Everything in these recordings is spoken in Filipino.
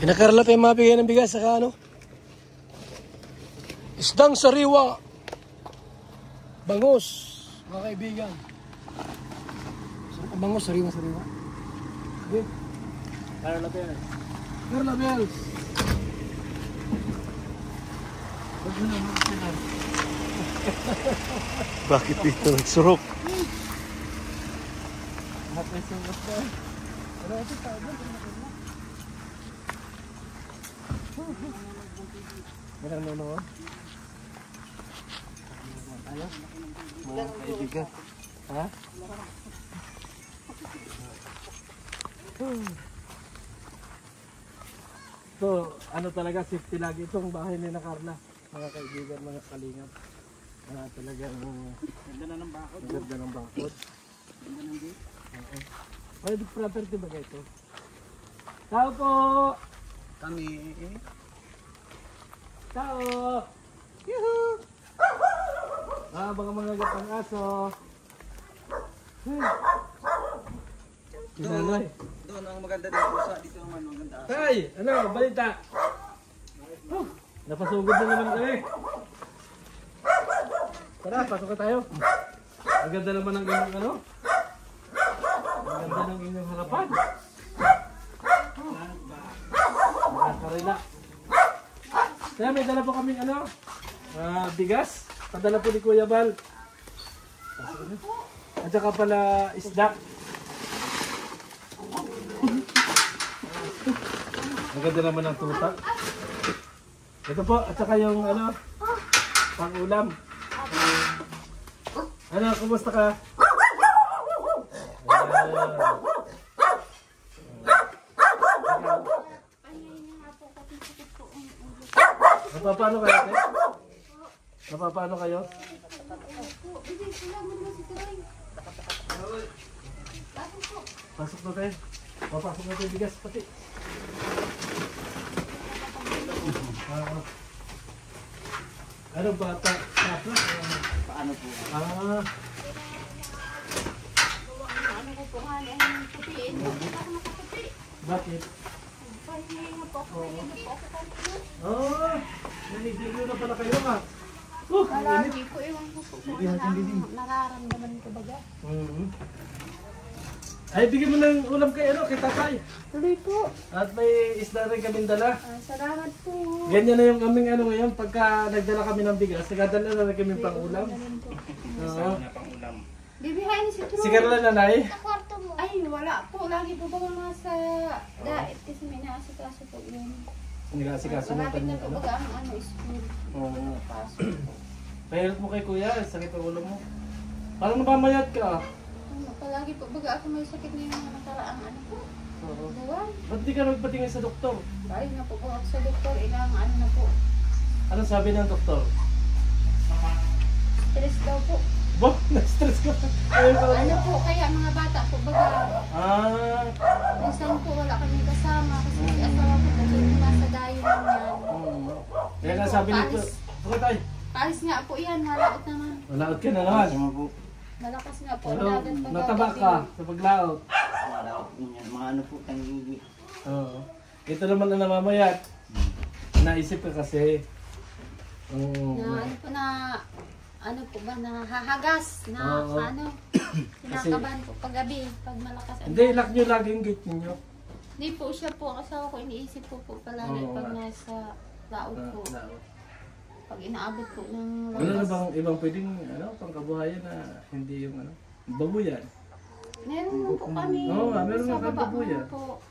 Pinakarala pa yung mga bigay ng bigas saka ano? Isdang sariwa. Bangus, mga kaibigan. Sarap ang bangus, sariwa. Okay. Karla Bells. Carla Bells. Bakit dito nagsurok? Lahat may sunod na. Pero ito tayo. Merang nanonood? Ano? Mga kaibigan. Ha? So, ano talaga, safety lagi itong bahay ni na Carla. Mga kaibigan, mga kalingap. Talagang ganda na ng bakod. Ganda ng bakod. Ganda ng gate. Oo. Private property ba ito? Tao po! Kami. Tao! Yuhuu! Baka mga gatang aso. Ginanoy. Doon ang maganda din pusa. Dito naman maganda. Tay! Ano? Balita! Napasugod na naman kami. Tara, pasok na tayo. Ang ganda naman ng inyong ano? Ang ganda ng inyong harapan. Nakakarela. Kaya may dala po kaming ano? Bigas. Padala po ni Kuya Bal. At saka pala isda. Ang ganda naman ng tuta. Ito po, at saka yung ano, pang-ulam. Ano, kumusta ka? Napapano kayo, te? Napapano kayo? Pasok na tayo. Papasok na tayo bigas pati. Ano bata? Paano po? Ano ko po nga, ang putiin mo, hindi ako nakaputi. Bakit? Pahingi nga po ako, hindi po ako kanina. Nanigilyo na pala kayo ha? Palagi po, ewan ko po kung ano nararamdaman ko baga. Ay, bigyan mo ng ulam kay ano, kay tatay. Tuloy po. At may isda rin kaming dala. Salamat po. Ganyan na yung aming ano ngayon, pagka nagdala kami ng bigas, nagadala na rin kami pang ulam. Ganun po. Oo. Bibihayin si Troy. Si Carla nanay? Sa kwarto mo. Ay, wala po. Lagi po ba mga sa dait kasi may naasikaso po yun. Nag-aasikaso ng Malapit na kanyang po ano. baga ang ano, school. Oo. Pasok po. Pahirap mo kay kuya, sakit ang ulo mo. Parang nabamayat ka. Palagi po baga ako may sakit na yung mga nakaraang ano po. Oo. Dawan. Ba't di ka nagpatingin sa doktor? Dahil na po ako sa doktor, ilang ano na po. Anong sabi ng doktor? Stress daw po. Bo, na-stress ka. Ayun pala. Ano po, kaya mga bata po baga. Minsan po wala kami kasama kasi si asawa ko kasi nasa dayo lang yan. Kaya nga sabi nito, okay tayo. Palis nga po yan, nalaot naman. Malaot ka na naman. Sama po. Malakas nga po. Pero dagat pag nataba ka sa paglaot. Malaot niyan. Mga ano po, tangigi. Oo. Ito naman na namamayat. Naisip ka kasi. Na ano po na, ano po ba, na hahagas, na Oo. ano, kinakabahan po pag gabi, pag malakas. ang Hindi, dagat. lock nyo lagi yung gate ninyo. Hindi po siya po, ang asawa ko, iniisip po palagi Oo pag nga. nasa laot po. Laot. Pag inaabot po ng Wala na lakas. bang ibang pwedeng pangkabuhayan na hindi yung babuyan? Meron naman po kami. Oo nga, meron sa nga kami baba babuyan. naman po.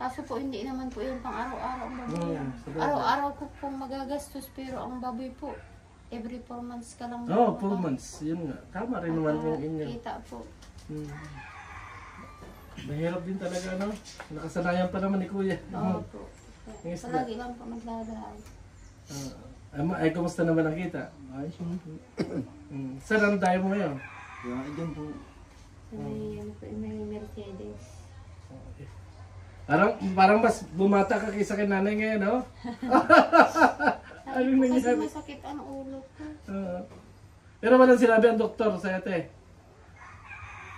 Kaso po hindi naman po yung pang araw-araw ang baboy. Oo, sabagay. Araw-araw po pong magagastos pero ang baboy po every 4 months ka lang. Oo, 4 months. Yun nga. Tama rin naman yung inyo. Kita po. Mahirap din talaga, no? Nakasanayan pa naman ni Kuya. Oo po. Yes, Palagi lang po magdadaan. Ay, kumusta naman ang kita? Ayos mo po. Saan ang tayo mo ngayon? Yung dyan po. May, ano po, may Mercedes. Parang mas bumata ka kaysa kay nanay ngayon, no? Sabi po kasi masakit ang ulo ko. Pero walang sinabi ang doktor sa ate.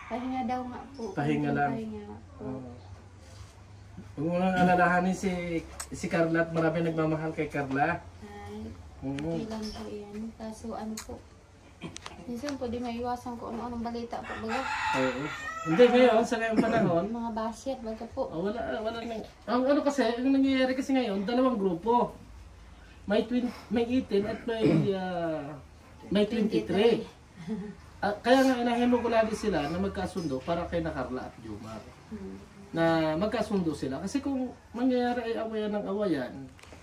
Pahinga daw nga po. Pahinga lang. Pahinga po. Huwag mo nang alalahanin si Carla at marami nagmamahal kay Carla. Ay, Oo. ilan po yan. Kaso ano po, minsan po di maiwasan ko ano-anong balita po. Baga, Oo. Hindi ngayon, sa ngayong panahon, mga basher, baga po. wala nang... Ang ano kasi, ang nangyayari kasi ngayon, dalawang grupo. May 18 at may 23. Kaya nga inahin mo ko lagi sila na magkasundo para kay na Carla at Jomar. Na magkasundo sila. Kasi kung mangyayari ay awayan ng awayan,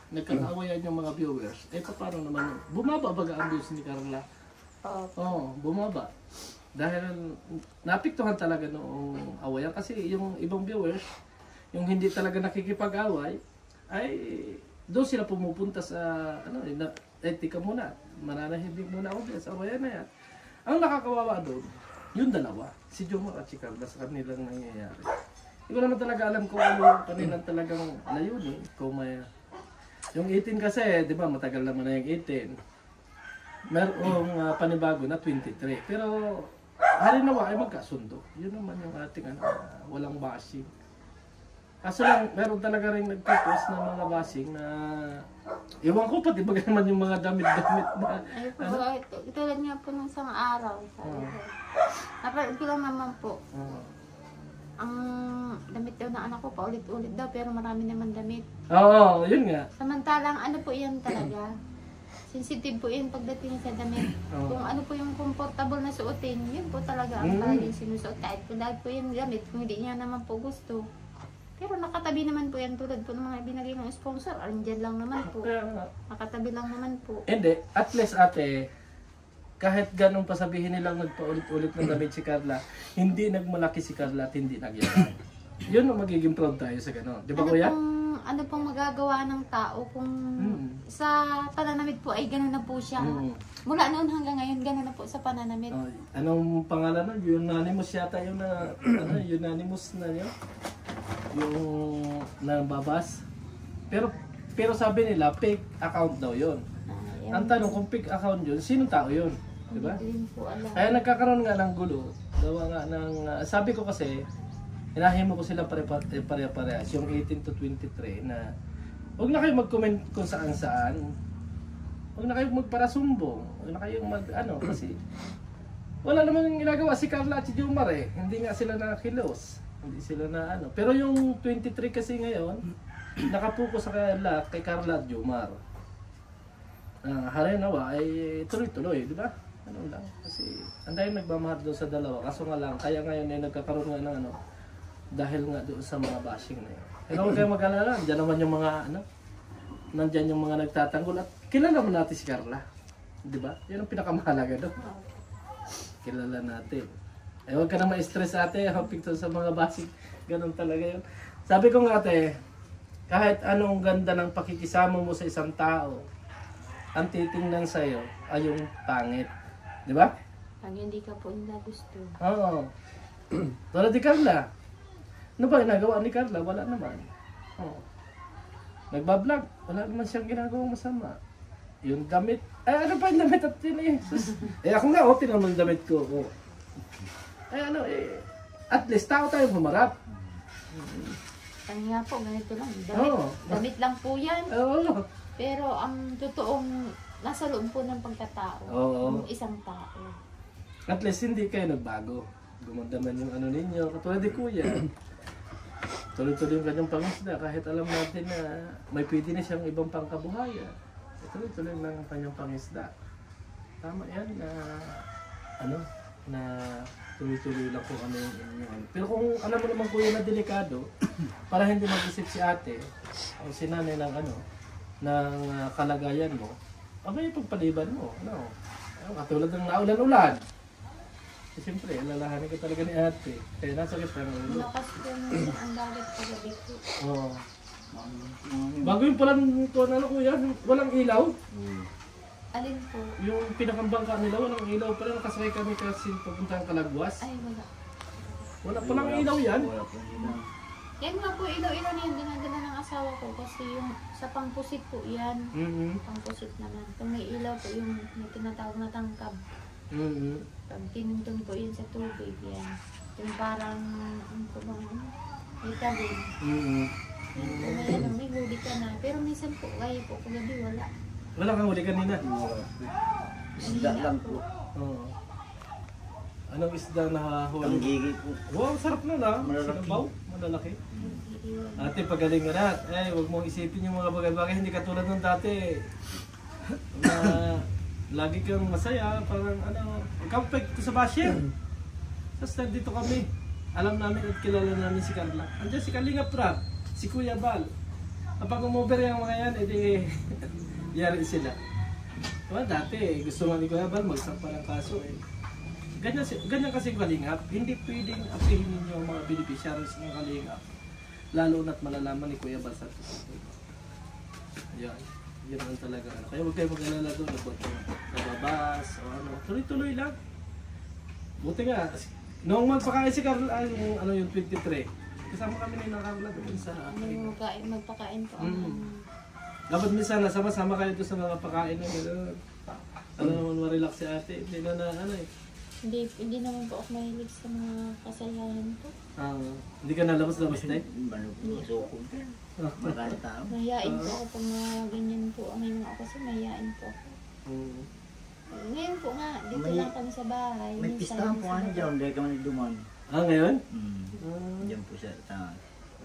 nagkakaawayan yung mga viewers, eh paano naman yun? Bumaba baga ang views ni Carla? Oo, bumaba. Dahil napiktuhan talaga noong awayan. Kasi yung ibang viewers, yung hindi talaga nakikipag-away, ay doon sila pumupunta sa, tika muna, mananahimik muna ako sa awayan na yan. Ang nakakawawa doon, yung dalawa, si Jomar at si Carla sa kanilang nangyayari. Hindi ko naman talaga alam kung ano yung kanilang talagang layunin. Kung may, yung 18 kasi, di ba, matagal naman na yung 18. Merong panibago na 23. Pero, halinawa ay magkasundo. Yun naman yung ating walang bashing. Kaso lang, meron talaga rin nagpo-post ng mga bashing na iwan ko pati ba naman yung mga damit-damit na Ay po, tulad nga po ng isang araw. Sabi ko. Napanood ko lang naman po. Ang damit daw ng anak ko paulit-ulit daw pero marami naman damit. Oo, yun nga. Samantalang ano po yan talaga. Sensitive po yan pagdating sa damit. Kung ano po yung comfortable na suotin, yun po talaga ang palaging sinusuot. Kahit po dahil po yung gamit, kung hindi niya naman po gusto. Pero nakatabi naman po yan tulad po ng mga binagay ng sponsor. Andyan lang naman po. Nakatabi lang naman po. Hindi, at least ate, kahit ganun pa sabihin nilang nagpaulit-ulit ng damit si Carla, hindi nagmalaki si Carla at hindi nagyaman. Yun ang magiging proud tayo sa gano'n. Di ba kuya? Ano pong magagawa ng tao kung sa pananamit po ay gano'n na po siya. Mula noon hanggang ngayon, gano'n na po sa pananamit. Anong pangalan nun? Unanimous yata yung na, unanimous na yun? Yung nababas. Pero sabi nila, fake account daw yun. Ang tanong kung fake account yun, sinong tao yun? Diba? Hindi po alam. Kaya nagkakaroon nga ng gulo. Gawa nga ng, sabi ko kasi, inahin mo ko sila pare-parehas, yung 18 to 23 na huwag na kayo mag-comment kung saan-saan. Huwag na kayo magparasumbong. Huwag na kayo kasi wala naman yung ginagawa si Carla at si Jomar eh. Hindi nga sila nakakilos. Hindi sila na Pero yung 23 kasi ngayon, nakapokus sa kay Carla at Jomar. Harinawa ay tuloy-tuloy, di ba? Ano lang. Kasi ang dahil nagmamahal doon sa dalawa. Kaso nga lang, kaya ngayon ay nagkakaroon nga ng dahil nga doon sa mga bashing na yun. Pero huwag kayong mag-alala, nandiyan naman yung mga nandiyan yung mga nagtatanggol at kilala mo natin si Carla. Di ba? Yan ang pinakamahalaga doon. Kilala natin. Eh huwag ka na ma-stress ate, hapik to sa mga bashing. Ganun talaga yun. Sabi ko nga ate, kahit anong ganda ng pakikisama mo sa isang tao, ang titingnan sa'yo ay yung pangit. Di ba? Pag hindi ka po nila gusto. Oo. Tulad ni Carla. Ano ba ginagawa ni Carla? Wala naman. Nagbablog. Wala naman siyang ginagawang masama. Yung damit. Ay ano pa yung damit at yun eh. Ako nga, tinan mo yung damit ko. At least tao tayo humarap. Kanya nga po, ganito lang. Oo. Damit lang po yan. Oo. Pero ang totoong nasa loob po ng pagkatao. Oo. Ng isang tao. At least hindi kayo nagbago. Gumandaman yung ninyo. Katulad ni Kuya. Tuloy-tuloy yung kanyang pangisda. Kahit alam natin na may pwede na siyang ibang pangkabuhayan. Tuloy-tuloy lang ang kanyang pangisda. Tama yan na tuloy-tuloy lang kung ano yung inyo. Pero kung alam mo naman Kuya na delikado, para hindi mag-isip si ate o si nanay ng kalagayan mo, abay pagpaliban mo. Katulad ng naulan-ulan. Siyempre, alalahanin ka talaga ni ate. Kaya nasakit pa ng ulo. Malakas po ang dagat pagabi po. Oo. Bago yung palang kuya, walang ilaw. Alin po? Yung pinakambangka nila, walang ilaw pala. Nakasakay kami kasi papuntang Kalagwas. Ay, wala. Wala palang ilaw yan. Yan nga po, ilaw-ilaw na yan. Dinadala ng asawa ko kasi yung sa pangpusit po yan. Pangpusit naman. Kung may ilaw po yung may tinatawag na tangkab. Pag tinuntun po yun sa tubig yan. Yung parang, may tabing. Kung may ano, may huli ka na. Pero minsan po, kayo po, kagabi wala. Wala kang huli kanina. Isda lang po. Oo. Anong isda na huli? Tanggigi po. Wow, sarap nun ah. Malalaki. Sinabaw, malalaki. Iiwan. Ate, pagaling ka na. Huwag mong isipin yung mga bagay-bagay. Hindi katulad nung dati. Na lagi kang masaya. Parang ano, kampag ko sa basher. Tapos nandito kami. Alam namin at kilala namin si Carla. Andiyan si Kalinga Prab, si Kuya Bal. Kapag umover yung mga yan, edi yari sila. Diba, dati gusto nga ni Kuya Bal magsampa ng kaso eh. Ganyan kasi Kalingap, hindi pwedeng apihin ninyo ang mga beneficiaries ng Kalingap. Lalo na't malalaman ni Kuya Bal sa tutuloy. Yan. Yan ang talaga. Kaya huwag kayo mag-alala doon. Nababas o ano. Tuloy-tuloy lang. Buti nga. Noong magpakain si Carla, yung ano yung 23. Kasama kami ni Carla doon sa Magpakain po. dapat minsan nasama-sama kayo doon sa mga pakain na gano'n. Ano naman ma-relax si ate. Hindi na ano eh. Hindi naman po ako mahilig sa mga kasayahan po. Hindi ka nalabas-labas na eh. Ano po, masukog. Marami tao. Mahihain po ako pag mga ganyan po. May mga kasi mahihain po ako. Ngayon po nga, dito May- lang kami sa bahay. May Minsan pistahan po sa ano baba. dyan, hindi ka man duman. Ngayon? Diyan po sa taas.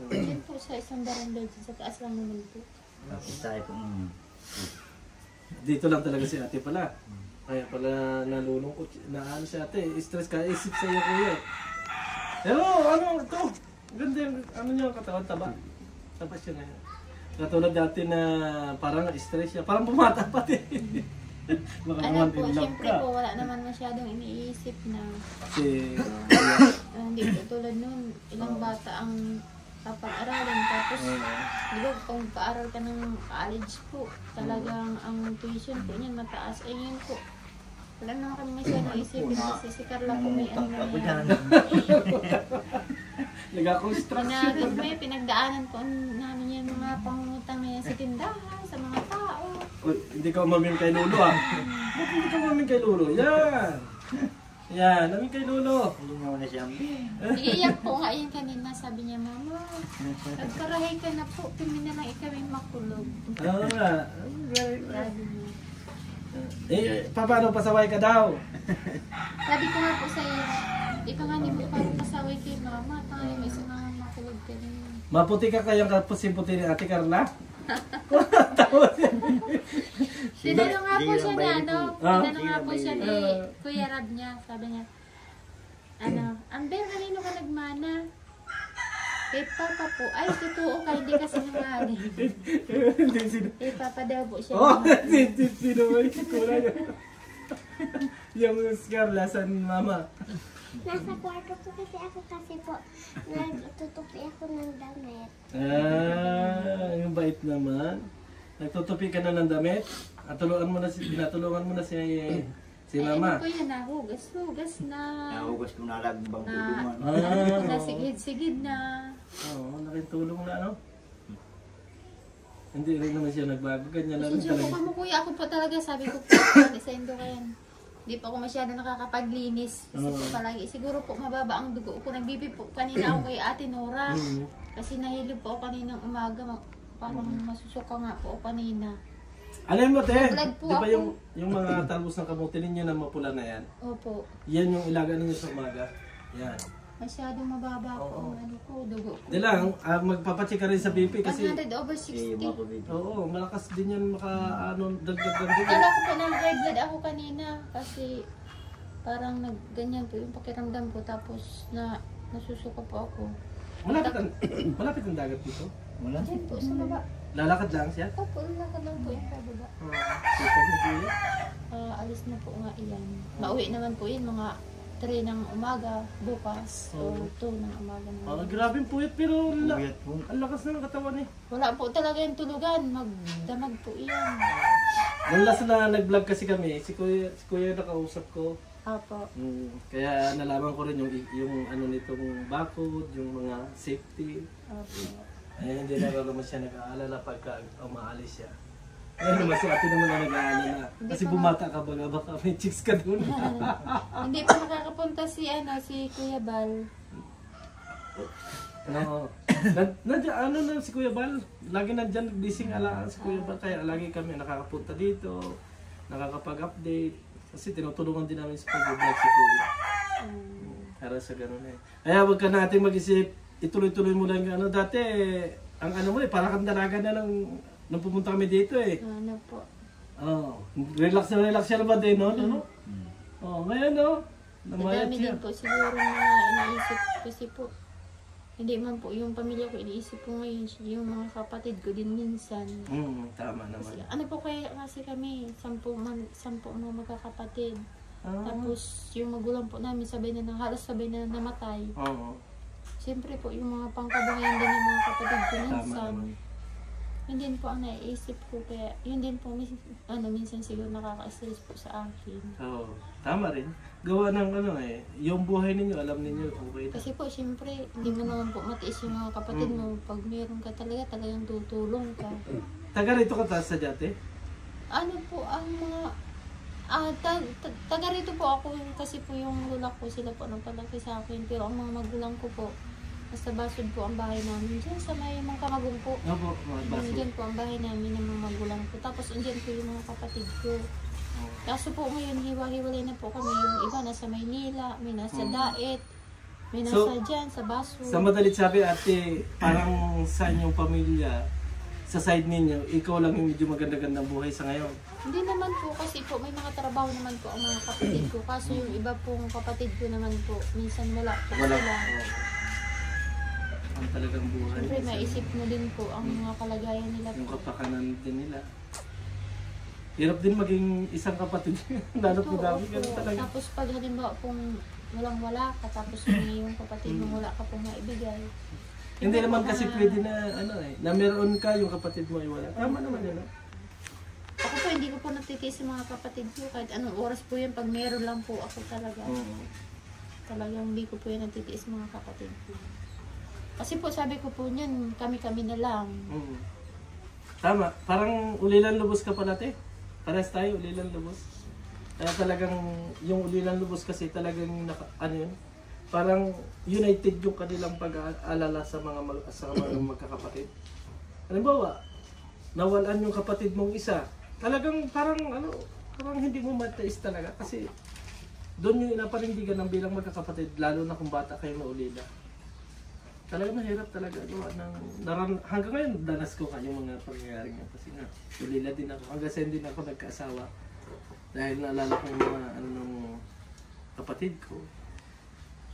Diyan po sa isang barangay, sa taas lang naman po. Tapos tayo po. Dito lang talaga si ate pala. Kaya pala nalulungkot. Na ano si ate, stress ka, isip sa iyo kuya. Pero ano ito? Ganda yung ano niya katawan taba. Taba siya ngayon. Katulad dati na parang stress siya. Parang bumata pati. Baka Ano naman po, in love siyempre ka. po, wala naman masyadong iniisip na Kasi hindi po tulad nun, ilang bata ang papag-aralin. Tapos, di ba, kung paaral ka ng college po, talagang ang tuition po niyan mataas. Eh yun po, wala naman kami masyadong isipin kasi si Carla po may ano Ako na dyan. nag-construction. Pinagdaanan po namin yan mga pangungutang na yan sa tindahan, sa mga tao. Uy, hindi ka umamin kay Lolo ah. Ba't hindi ka umamin kay Lolo? Yan! Yan, namin kay Lolo. Hindi mo na siya. Iiyak po nga yan kanina, sabi niya, Mama, nagkarahay ka na po, pili na lang ikaw yung makulog. Oo nga. Sabi niya. Paano pasaway ka daw? Sabi ko nga po sa iyo, di ka nga hindi mo parang pasaway kay Mama, tangali may isa nga makulog ka rin. Maputi ka kayang kapusin-puti ni Ate Carla? Tinanong nga po siya na, ano, Ah? tinanong nga po siya ni Kuya Rab niya, sabi niya, ano, Amber, kanino ka nagmana? Kay Papa po, ay, totoo ka, hindi ka sinungaling. Hindi sino. Kay Papa daw po siya. Oh, sino ba yung sikula niya? Yung Carla, san mama? Nasa kwarto po kasi po, nagtutupi ako ng damit. Yung bait naman. Nagtutupi ka na ng damit? At binatulungan mo na si mama. Ay, ano po yan, nahugas na. Nahugas ko na lagbang Na, tulungan. nasigid-sigid na. Oo, laking tulong na ano. Hindi rin naman siya nagbago. Ganyan na rin Susuko talaga. ka mo kuya, ako po talaga sabi ko po, sa indo kayan. Hindi pa ako masyado nakakapaglinis. Kasi po palagi, siguro po mababa ang dugo ko. Nagbibi po kanina ako kay Ate Nora. Kasi nahilog po ako kaninang umaga. Parang masusuka nga po ako kanina. Alam mo te, Vlog po di ba ako. yung mga talbos ng kamuti ninyo na mapula na yan? Opo. Yan yung ilaga ninyo sa umaga. Yan. Masyadong mababa po Oo. ang ano ko, dugo ko. Di lang, magpapacheck ka rin sa BP kasi 100/60. oo, malakas din yan dagdag ng dugo. Kala ko po na high blood ako kanina kasi parang ganyan po yung pakiramdam ko tapos nasusuka po ako. Malapit ang dagat dito. Wala. Diyan po sa baba. Lalakad lang siya. Opo, lakad lang po yung pababa. Sipag ni Kuya. Alis na po nga iyan. Mauwi naman po yun mga 3 ng umaga bukas o 2 ng umaga na. Grabe yung puyat pero Buyat po. ang lakas ng katawan eh. Wala po talaga yung tulugan. Magdamag po iyan. Nung last na nag-vlog kasi kami, si Kuya nakausap ko. Apo. Kaya nalaman ko rin yung ano nitong bakod, yung mga safety. Opo. Ay, hindi na naman siya nag-aalala pagka umaalis siya. Ay, naman si ate naman na nag-aalala. Kasi bumata ka baga, baka may chicks ka doon. Hindi pa nakakapunta si Kuya Bal. Oo. Nandiyan, ano na si Kuya Bal, lagi nandyan bising alaan si Kuya Bal, kaya lagi kami nakakapunta dito, nakakapag-update, kasi tinutulungan din namin sa pag-vlog si Kuya. Para sa ganun eh. Kaya wag ka natin mag-isip, ituloy-tuloy mo lang ano, dati, ang ano mo eh, parang kang dalaga na nung pumunta kami dito eh. Ano po. Oh, relax siya naman din, no? No? Oh, ngayon no? Namayat Madami siya. din po siguro na iniisip kasi po. Hindi man po yung pamilya ko iniisip ko ngayon, yung mga kapatid ko din minsan. Tama naman. Kasi, ano po kaya kasi kami, 10 mga magkakapatid. Tapos yung magulang po namin halos sabay na namatay. Oo. Siyempre po yung mga pangkabuhayan din ng mga kapatid ko Tama minsan. naman. Yun din po ang naiisip ko, kaya yun din po minsan siguro nakaka-stress po sa akin. Oo. Tama rin. Gawa ng ano eh, yung buhay ninyo, alam ninyo, okay na. Kasi po siyempre, hindi mo naman po matiis yung mga kapatid mo. Pag meron ka talagang tutulong ka. Taga rito ka sa dati? Ano po ang mga taga rito po ako kasi po yung lola ko, sila po nagpalaki sa akin, pero ang mga magulang ko po nasa Basod po ang bahay namin dyan sa may mga kamagong po. Opo, mga baso. Dyan po ang bahay namin ng mga magulang ko, tapos andyan po yung mga kapatid ko. Kaso po ngayon hiwa-hiwalay na po kami, yung iba nasa Maynila, may nasa Daet, may nasa So, dyan sa Basod. Sa madalit sabi ate, parang sa inyong pamilya, sa side ninyo, ikaw lang yung medyo maganda-gandang buhay sa ngayon. Hindi naman po kasi po may mga trabaho naman po ang mga kapatid ko. Kaso yung iba pong kapatid ko naman po, minsan wala po Wala. sila. Ang talagang buhay. Siyempre maisip mo din po ang mga kalagayan nila Yung po. kapakanan din nila. Hirap din maging isang kapatid. Lalo po dami, ganun Opo. talaga. Tapos pag halimbawa pong walang-wala ka, tapos may yung kapatid mo wala ka pong maibigay. Hindi naman kasi pwede na ano eh, na meron ka yung kapatid mo ay wala. Tama naman yun. No? Ako po hindi ko po natitiis sa mga kapatid ko. Kahit anong oras po yan, pag meron lang po ako talaga. Talagang hindi ko po yan natitiis sa mga kapatid ko. Kasi po sabi ko po niyan, kami-kami na lang. Tama, parang ulilan lubos ka pala te. Pares tayo, ulilan lubos. Kaya talagang yung ulilan lubos kasi talagang ano yun, parang united yung kanilang pag-aalala sa mga magkakapatid. Halimbawa, nawalan yung kapatid mong isa, talagang parang hindi mo matais talaga kasi doon yung inaparindigan ng bilang magkakapatid, lalo na kung bata kayo na ulila. Talagang mahirap talaga hanggang ngayon danas ko yung mga pangyayari nga kasi nga ulila din ako, hanggang sa hindi ako nagkaasawa dahil naalala ko yung mga nung kapatid ko.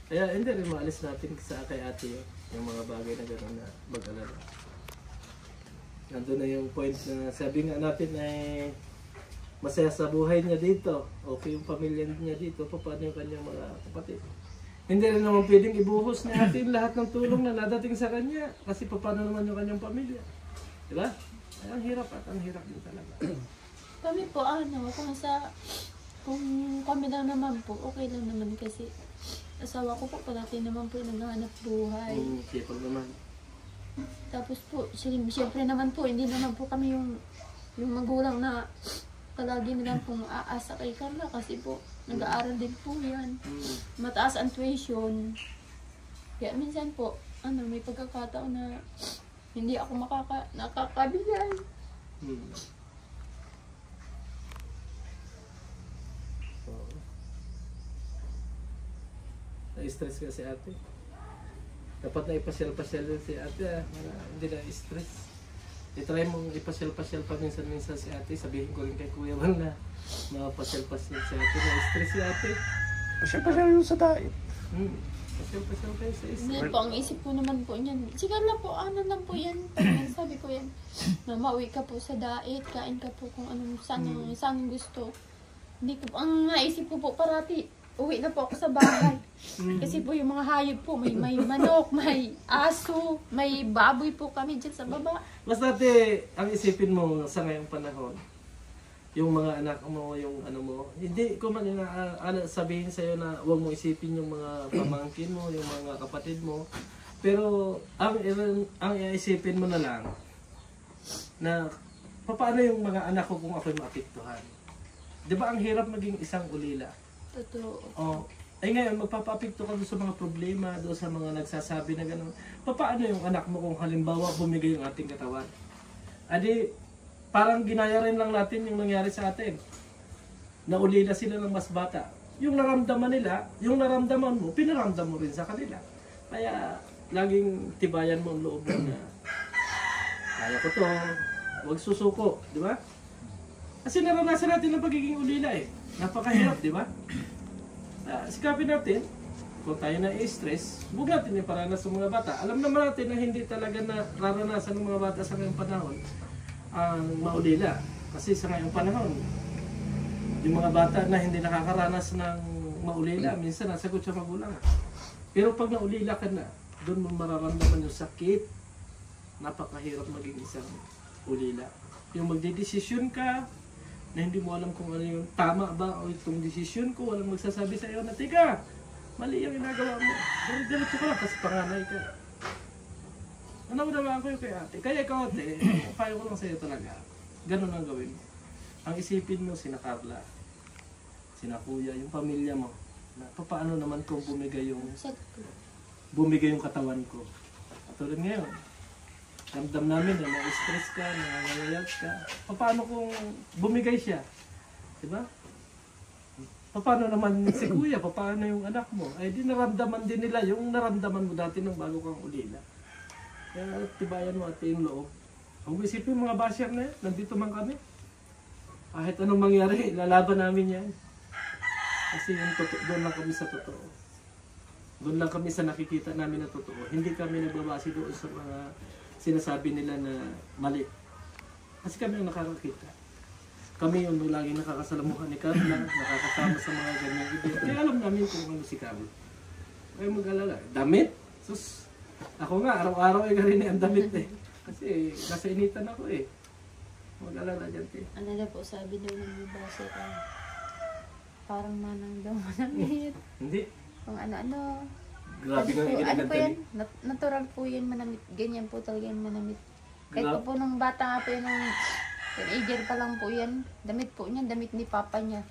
Kaya hindi rin maalis natin sa kay ate yung mga bagay na gano'n na mag-alala. Nandun na yung point na sabi nga natin ay masaya sa buhay niya dito. Okay yung pamilya niya dito. Paano yung kanyang mga kapatid. Hindi rin naman pwedeng ibuhos ni ate lahat ng tulong na nadating sa kanya. Kasi paano naman yung kanyang pamilya. Diba? Ay, ang hirap din talaga. Kami po kung kami lang naman po, okay lang naman kasi asawa ko po palagi naman po naghahanap buhay. Sipag naman. Tapos po, siyempre naman po, hindi naman po kami yung magulang na palagi nilang pong aasa kay Carla kasi po, nag-aaral din po yan. Mataas ang tuition. Kaya minsan po, may pagkakataon na hindi ako nakakabigay. Na-stress ka si ate. Dapat na ipasyal-pasyal si ate hindi na stress. I-try mong ipasyal-pasyal pa minsan-minsan si ate. Sabihin ko rin kay Kuya Bal na mapasyal-pasyal si ate. Na-stress si ate. Pasyal-pasyal yung sa diet. Pasyal-pasyal kayo sa Hindi stress. po, ang isip ko naman po niyan. Siguro lang po, lang po yan. Sabi ko yan, mauwi ka po sa diet, kain ka po kung anong saan gusto. Hindi ko, ang naisip ko po parati, uwi na po ako sa bahay. Kasi po yung mga hayop po, may manok, may aso, may baboy po kami dyan sa baba. Mas dati, ang isipin mo sa ngayong panahon, yung mga anak mo, yung mo, hindi ko man sabihin sa'yo na huwag mo isipin yung mga pamangkin mo, yung mga kapatid mo. Pero ang iisipin mo na lang, na paano yung mga anak ko kung ako'y maapektuhan. Di ba ang hirap maging isang ulila? Totoo. Oh, Ay ngayon, magpapapikto ka doon sa mga problema, doon sa mga nagsasabi na gano'n. Paano yung anak mo kung halimbawa bumigay yung ating katawan? Adi, parang ginaya rin lang natin yung nangyari sa atin. Nauli na sila ng mas bata. Yung naramdaman nila, yung naramdaman mo, pinaramdam mo rin sa kanila. Kaya, laging tibayan mo ang loob mo na, kaya ko to, huwag susuko, di ba? Kasi naranasan natin ang pagiging ulila eh. Napakahirap, di ba? Sikapin natin, kung tayo na-stress, huwag natin yung paranas ng mga bata. Alam naman natin na hindi talaga nararanasan ng mga bata sa ngayong panahon ang maulila. Kasi sa ngayong panahon, yung mga bata na hindi nakakaranas ng maulila, minsan nasagot sa magulang. Pero pag naulila ka na, doon mo mararamdaman yung sakit. Napakahirap maging isang ulila. Yung magdidesisyon ka, na hindi mo alam kung ano yung tama ba o itong desisyon ko, walang magsasabi sa iyo na, teka, mali yung ginagawa mo. Pero diretso ka lang kasi panganay ka. Ano mo naman ko yung kay ate? Kaya ikaw ate, payo ko lang sa iyo talaga. Ganun ang gawin mo. Ang isipin mo, sina Carla, sina Kuya, yung pamilya mo. Na, paano naman kung bumigay yung katawan ko? Tulad ngayon, ramdam namin na na-stress ka, nangangayayat ka. Paano kung bumigay siya? Diba? Paano naman si Kuya? Paano yung anak mo? Ay di naramdaman din nila yung naramdaman mo dati nung bago kang ulila. Kaya tibayan mo at yung loob. Kung isipin mga basher na yan, nandito man kami. Kahit anong mangyari, lalaban namin yan. Kasi yung doon lang kami sa totoo. Doon lang kami sa nakikita namin na totoo. Hindi kami nagbabase doon sa mga sinasabi nila na mali. Kasi kami ang nakakakita. Kami yung laging nakakasalamuhan ni Carla, nakakasama sa mga ganyang event. Kaya alam namin kung ano si Carla. Kaya mag-alala. Damit? Sus, ako nga, araw-araw ay garini ang damit eh. Kasi nasa initan ako eh. Mag-alala dyan eh. Ano na po, sabi daw ng iba sir, parang manang daw manamit. Hindi. Kung ano-ano. Grabe nga yung ano po yan? ginaganda. Natural po yan manamit. Ganyan po talaga yung manamit. Kahit Grabe. po nung bata nga po yun, nung teenager pa lang po yan. Damit po niya, damit ni papa niya.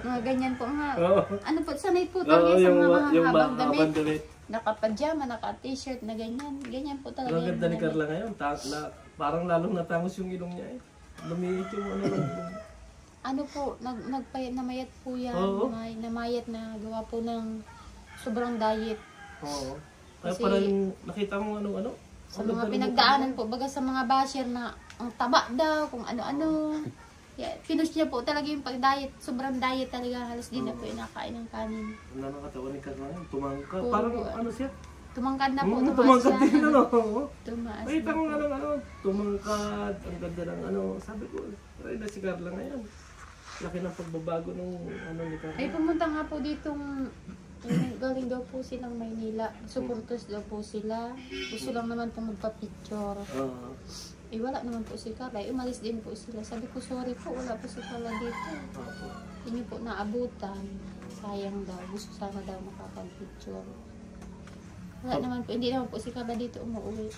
Mga ganyan po nga. Oo. Ano po, sanay po talaga sa mga mahabang damit. mahabang damit. Naka-pajama, naka-t-shirt na ganyan. Ganyan po talaga Ang ganda ni manamit. Carla ngayon. Parang lalong natangos yung ilong niya eh. Lumiit yung ano ng ilong. Ano po, namayat po yan. Oo. Namayat na gawa po ng sobrang diet. Oo. Kaya Kasi- parang nakita mo ano-ano. Sa Ang mga ganda ng pinagdaanan po, baga sa mga basher na ang taba daw, kung ano-ano. Yeah, pinush niya po talaga yung pag-diet. Sobrang diet talaga. Halos di na po inakain ng kanin. Ano ng katawan ni Carla ngayon? Tumangkad. Oo. Parang ano siya? Tumangkad na po. tumaas Tumangkad siya. din ano. Oo. Tumaas Ay, na tanong po. nga lang tumangkad. Ang ganda ng ano. Sabi ko, ay na si Carla ngayon. Laki ng pagbabago ng ano ni Carla. Ay, pumunta nga po ditong galing daw po silang Maynila. Supporters daw po sila. Gusto lang naman po magpa-picture. Oo. Eh, wala naman po si Carla. Eh, umalis din po sila. Sabi ko, sorry po, wala po si Carla dito. Hindi po naabutan. Sayang daw. Gusto sana daw makapag-picture. Wala naman po. Hindi naman po si Carla dito umuwi.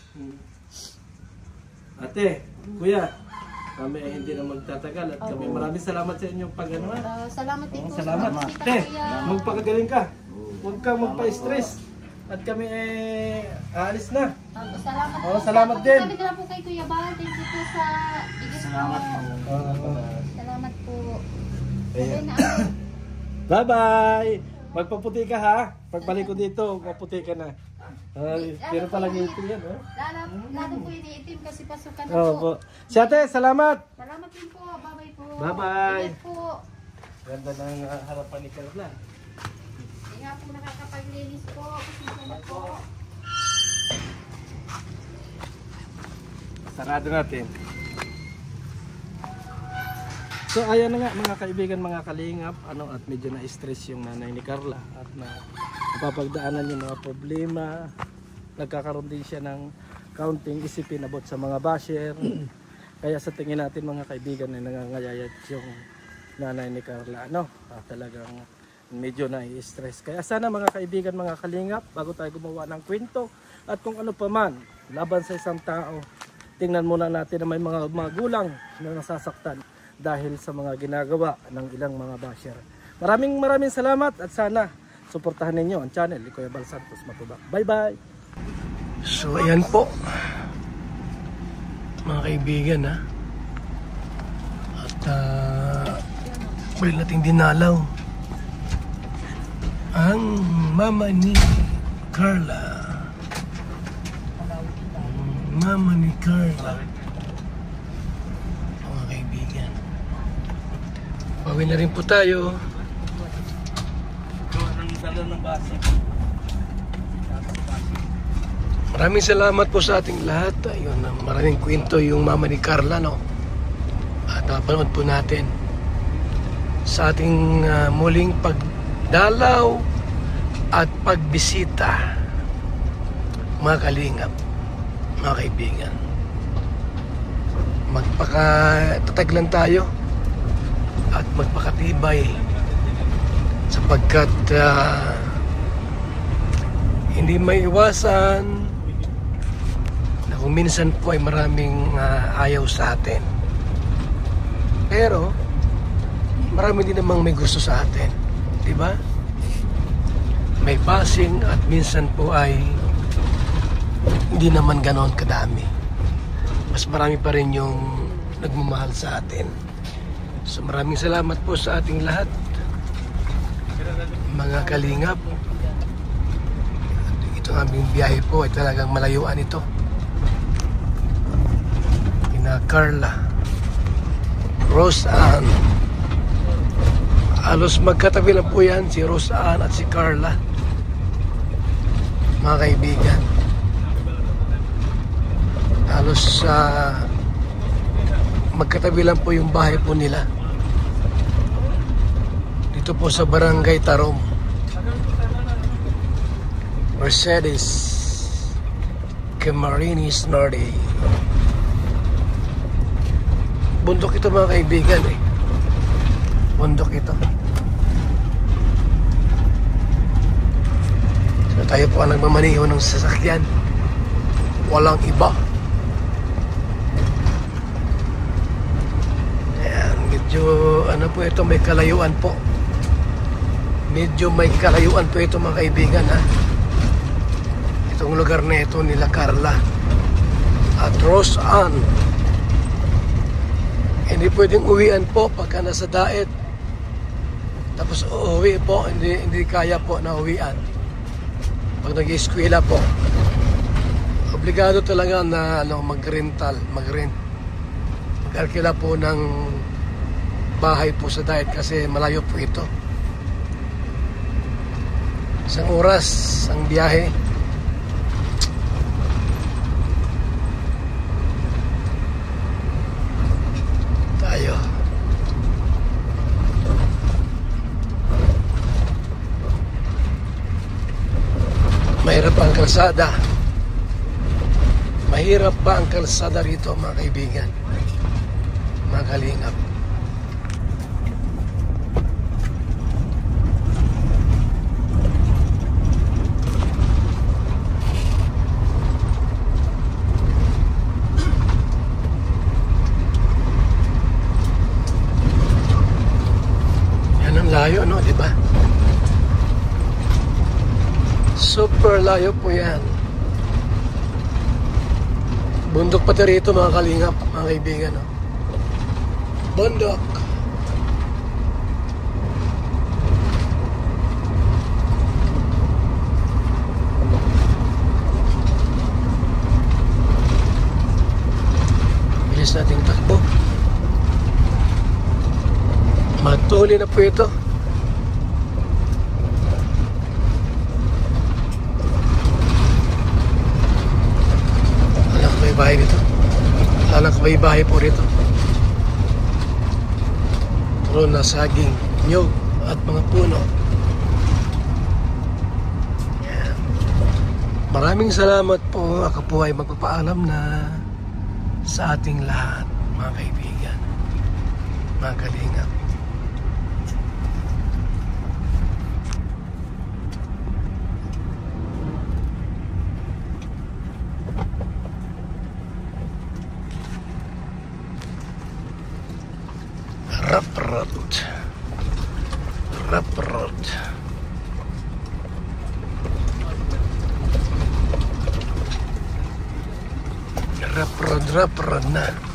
Ate, Kuya, kami ay hindi na magtatagal at kami maraming salamat sa inyong pag-ano. Salamat din po. Salamat. Tita Ate, Kuya. magpakagaling ka. Huwag kang magpa-stress. At kami ay aalis na. Salamat po. Salamat din. Sabi ko na po kay Kuya Bal. Thank you po sa bigay po. Salamat po. Okay na ako. Bye-bye! Magpaputi ka ha. Pagbalik ko dito, maputi ka na. Pero talagang itim yan. Lalo po iniitim kasi pasukan na Oo po. po. Si ate, salamat! Salamat din po. Bye-bye po. Bye-bye. Ingat po. Ganda ng harapan ni Carla. Hindi nga po nakakapaglinis po. Kasi na po. Sarado natin. So ayan na nga mga kaibigan, mga kalingap, at medyo na-stress yung nanay ni Carla at napapagdaanan yung mga problema. Nagkakaroon din siya ng counting isipin about sa mga basher. Kaya sa tingin natin mga kaibigan ay nangangayayat yung nanay ni Carla. Talagang medyo na-stress. Kaya sana mga kaibigan, mga kalingap, bago tayo gumawa ng kwento at kung ano pa man laban sa isang tao, tingnan muna natin na may mga magulang na nasasaktan dahil sa mga ginagawa ng ilang mga basher. Maraming salamat at sana suportahan ninyo ang channel ni Kuya Bal Santos Matubak. Bye-bye! So ayan po mga kaibigan ha. At ulit nating dinalaw ang mama ni Carla. Mama ni Carla. Mga kaibigan. Bawi na rin po tayo. Maraming salamat po sa ating lahat. Ayun, maraming kwento yung mama ni Carla, no? At napanood po natin sa ating muling pagdalaw at pagbisita, mga kalingap, mga kaibigan. Magpakatatag lang tayo at magpakatibay sapagkat hindi may iwasan na kung minsan po ay maraming ayaw sa atin, pero marami din namang may gusto sa atin, di ba? May passing at minsan po ay hindi naman ganon kadami. Mas marami pa rin yung nagmamahal sa atin. So maraming salamat po sa ating lahat, mga kalingap. Itong aming biyahe po ay talagang malayuan ito. Kina Carla, Rose Ann. Halos magkatabi lang po yan, si Rose Ann at si Carla, mga kaibigan. Halos magkatabi lang po yung bahay po nila dito po sa Barangay Tarom, Mercedes, Camarines Norte. Bundok ito mga kaibigan eh. Bundok ito. So tayo po ang nagmamaniho ng sasakyan. Walang iba. Ayan, medyo ano po ito, may kalayuan po. Medyo may kalayuan po ito mga kaibigan ha. Itong lugar na ito nila Carla at Rose Ann. Hindi pwedeng uwian po pagka nasa daet. Tapos uuwi po, hindi kaya po na uwian. Pag nag-eskwela po, obligado talaga na mag-rent. Mag-alkila po ng bahay po sa daet kasi malayo po ito. Isang oras ang biyahe. Tayo. Mahirap ang kalsada. Mahirap pa ang kalsada rito mga kaibigan, mga kalingap. Yan ang layo, no, di ba? Super layo po yan. Bundok pati rito mga kalingap, mga kaibigan, no? Bundok. Bilis nating takbo. Matuli na po ito. May bahay dito. Anak may bahay po rito. Puro na saging, nyug at mga puno. Yan. Maraming salamat po. Ako po ay magpapaalam na sa ating lahat, mga kaibigan, mga kalingap. Rough road. Rough road na.